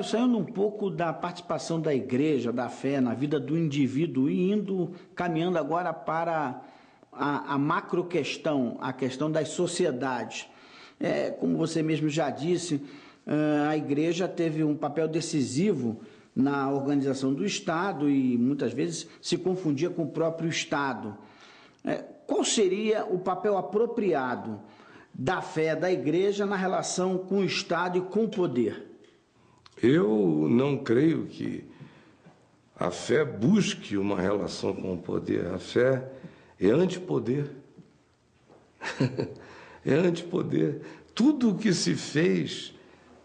saindo um pouco da participação da igreja, da fé na vida do indivíduo e caminhando agora para a macro questão, a questão das sociedades. Como você mesmo já disse, a igreja teve um papel decisivo na organização do Estado e muitas vezes se confundia com o próprio Estado. Qual seria o papel apropriado da fé da igreja na relação com o Estado e com o poder? Eu não creio que a fé busque uma relação com o poder. A fé é antipoder. É antipoder. Tudo o que se fez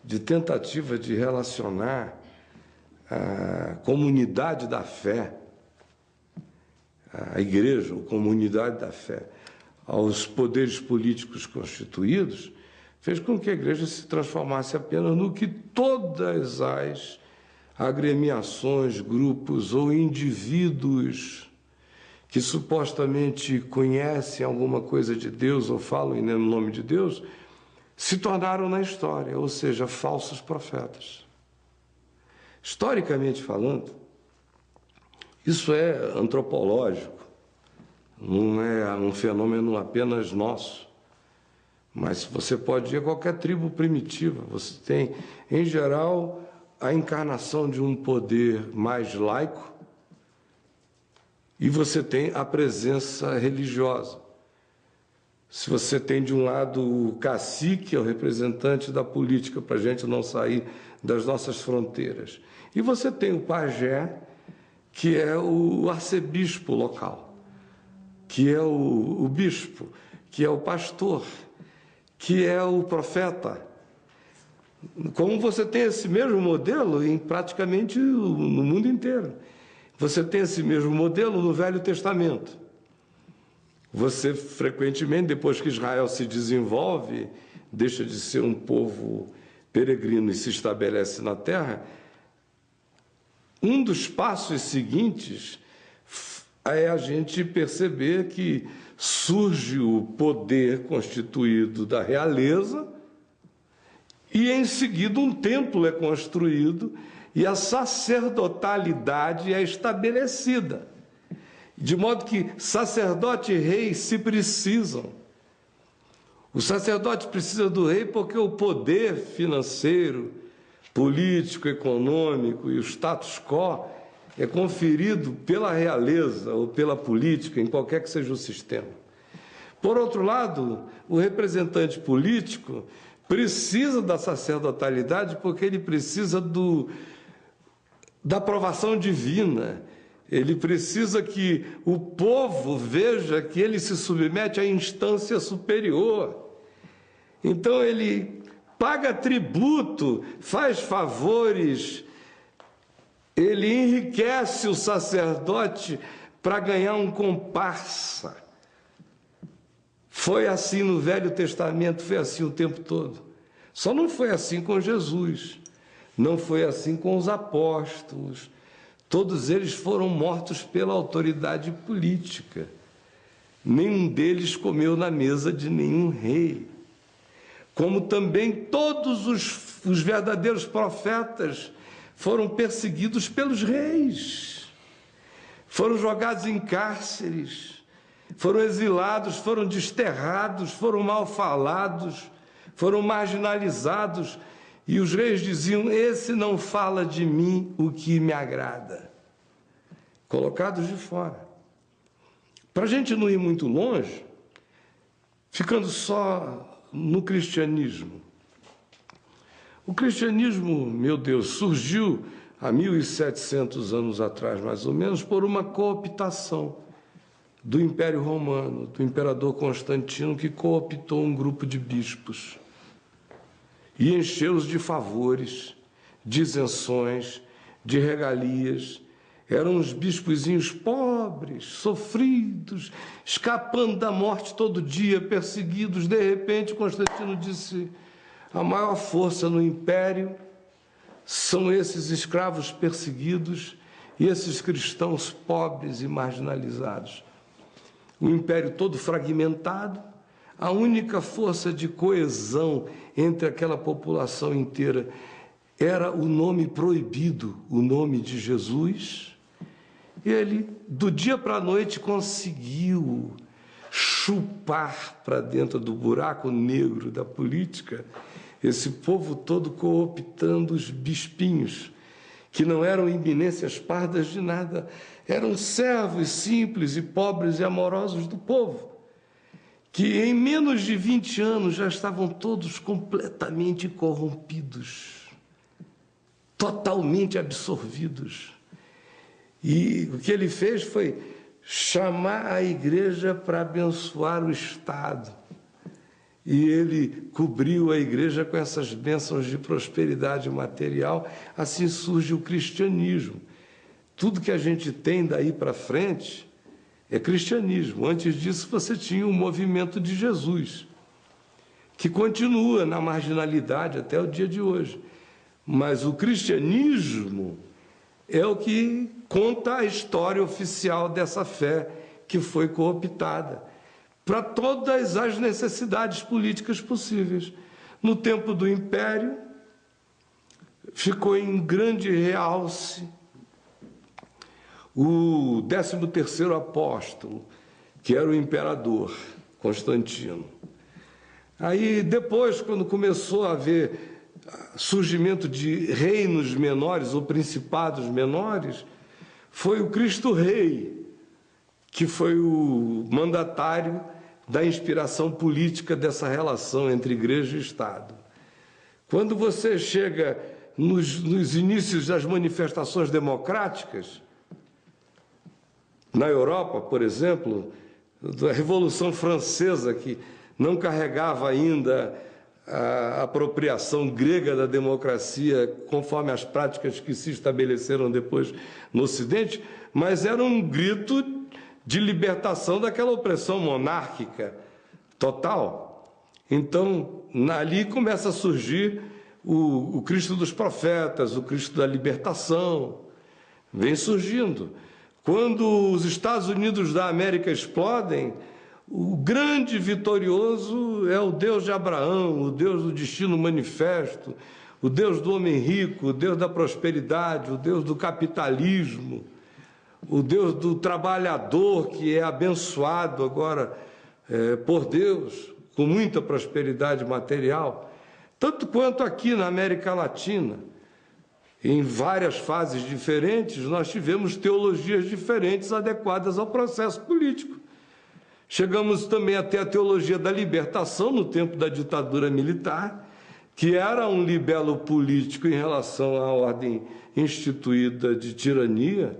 de tentativa de relacionar a comunidade da fé, a igreja, a comunidade da fé, aos poderes políticos constituídos, fez com que a igreja se transformasse apenas no que todas as agremiações, grupos ou indivíduos que supostamente conhecem alguma coisa de Deus ou falam em nome de Deus, se tornaram na história, ou seja, falsos profetas. Historicamente falando, isso é antropológico, não é um fenômeno apenas nosso. Mas você pode ir a qualquer tribo primitiva, você tem, em geral, a encarnação de um poder mais laico e você tem a presença religiosa. Se você tem, de um lado, o cacique, é o representante da política, para a gente não sair das nossas fronteiras. E você tem o pajé, que é o arcebispo local, que é o bispo, que é o pastor, que é o profeta. Como você tem esse mesmo modelo em praticamente no mundo inteiro. Você tem esse mesmo modelo no Velho Testamento. Você, frequentemente, depois que Israel se desenvolve, deixa de ser um povo peregrino e se estabelece na terra, um dos passos seguintes é a gente perceber que surge o poder constituído da realeza e, em seguida, um templo é construído e a sacerdotalidade é estabelecida. De modo que sacerdote e rei se precisam. O sacerdote precisa do rei porque o poder financeiro, político, econômico e o status quo é conferido pela realeza ou pela política, em qualquer que seja o sistema. Por outro lado, o representante político precisa da sacerdotalidade porque ele precisa da aprovação divina. Ele precisa que o povo veja que ele se submete à instância superior. Então ele paga tributo, faz favores, ele enriquece o sacerdote para ganhar um comparsa. Foi assim no Velho Testamento, foi assim o tempo todo. Só não foi assim com Jesus, não foi assim com os apóstolos. Todos eles foram mortos pela autoridade política. Nenhum deles comeu na mesa de nenhum rei. Como também todos os verdadeiros profetas foram perseguidos pelos reis. Foram jogados em cárceres, foram exilados, foram desterrados, foram mal falados, foram marginalizados. E os reis diziam: esse não fala de mim o que me agrada. Colocados de fora. Para a gente não ir muito longe, ficando só no cristianismo. O cristianismo, meu Deus, surgiu há 1700 anos atrás, mais ou menos, por uma cooptação do Império Romano, do imperador Constantino, que cooptou um grupo de bispos e encheu-os de favores, de isenções, de regalias. Eram uns bispozinhos pobres, sofridos, escapando da morte todo dia, perseguidos. De repente, Constantino disse: a maior força no império são esses escravos perseguidos e esses cristãos pobres e marginalizados. O império todo fragmentado, a única força de coesão entre aquela população inteira era o nome proibido, o nome de Jesus. Ele, do dia para a noite, conseguiu chupar para dentro do buraco negro da política esse povo todo, cooptando os bispinhos, que não eram eminências pardas de nada, eram servos simples e pobres e amorosos do povo, que em menos de 20 anos já estavam todos completamente corrompidos, totalmente absorvidos. E o que ele fez foi chamar a igreja para abençoar o Estado. E ele cobriu a igreja com essas bênçãos de prosperidade material. Assim surge o cristianismo. Tudo que a gente tem daí para frente é cristianismo. Antes disso, você tinha o movimento de Jesus, que continua na marginalidade até o dia de hoje. Mas o cristianismo é o que conta a história oficial dessa fé que foi cooptada para todas as necessidades políticas possíveis. No tempo do Império, ficou em grande realce o 13º apóstolo, que era o imperador Constantino. Aí, depois, quando começou a haver surgimento de reinos menores ou principados menores, foi o Cristo Rei, que foi o mandatário da inspiração política dessa relação entre igreja e Estado. Quando você chega nos inícios das manifestações democráticas, na Europa, por exemplo, da Revolução Francesa, que não carregava ainda a apropriação grega da democracia conforme as práticas que se estabeleceram depois no Ocidente, mas era um grito de libertação daquela opressão monárquica total. Então, ali começa a surgir o Cristo dos profetas, o Cristo da libertação, vem surgindo. Quando os Estados Unidos da América explodem, o grande vitorioso é o Deus de Abraão, o Deus do destino manifesto, o Deus do homem rico, o Deus da prosperidade, o Deus do capitalismo, o Deus do trabalhador que é abençoado agora por Deus, com muita prosperidade material, tanto quanto aqui na América Latina. Em várias fases diferentes, nós tivemos teologias diferentes adequadas ao processo político. Chegamos também até a teologia da libertação no tempo da ditadura militar, que era um libelo político em relação à ordem instituída de tirania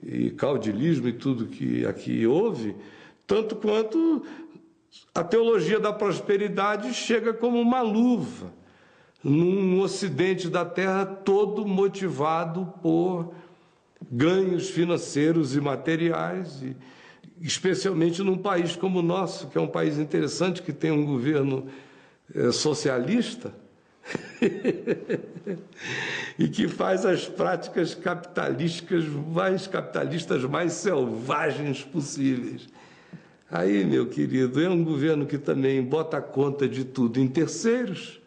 e caudilismo e tudo que aqui houve, tanto quanto a teologia da prosperidade chega como uma luva num ocidente da terra todo motivado por ganhos financeiros e materiais, e especialmente num país como o nosso, que é um país interessante, que tem um governo socialista e que faz as práticas capitalistas mais selvagens possíveis. Aí, meu querido, é um governo que também bota a conta de tudo em terceiros.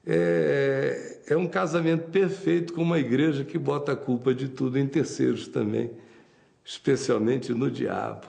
É um casamento perfeito com uma igreja que bota a culpa de tudo em terceiros também, especialmente no diabo.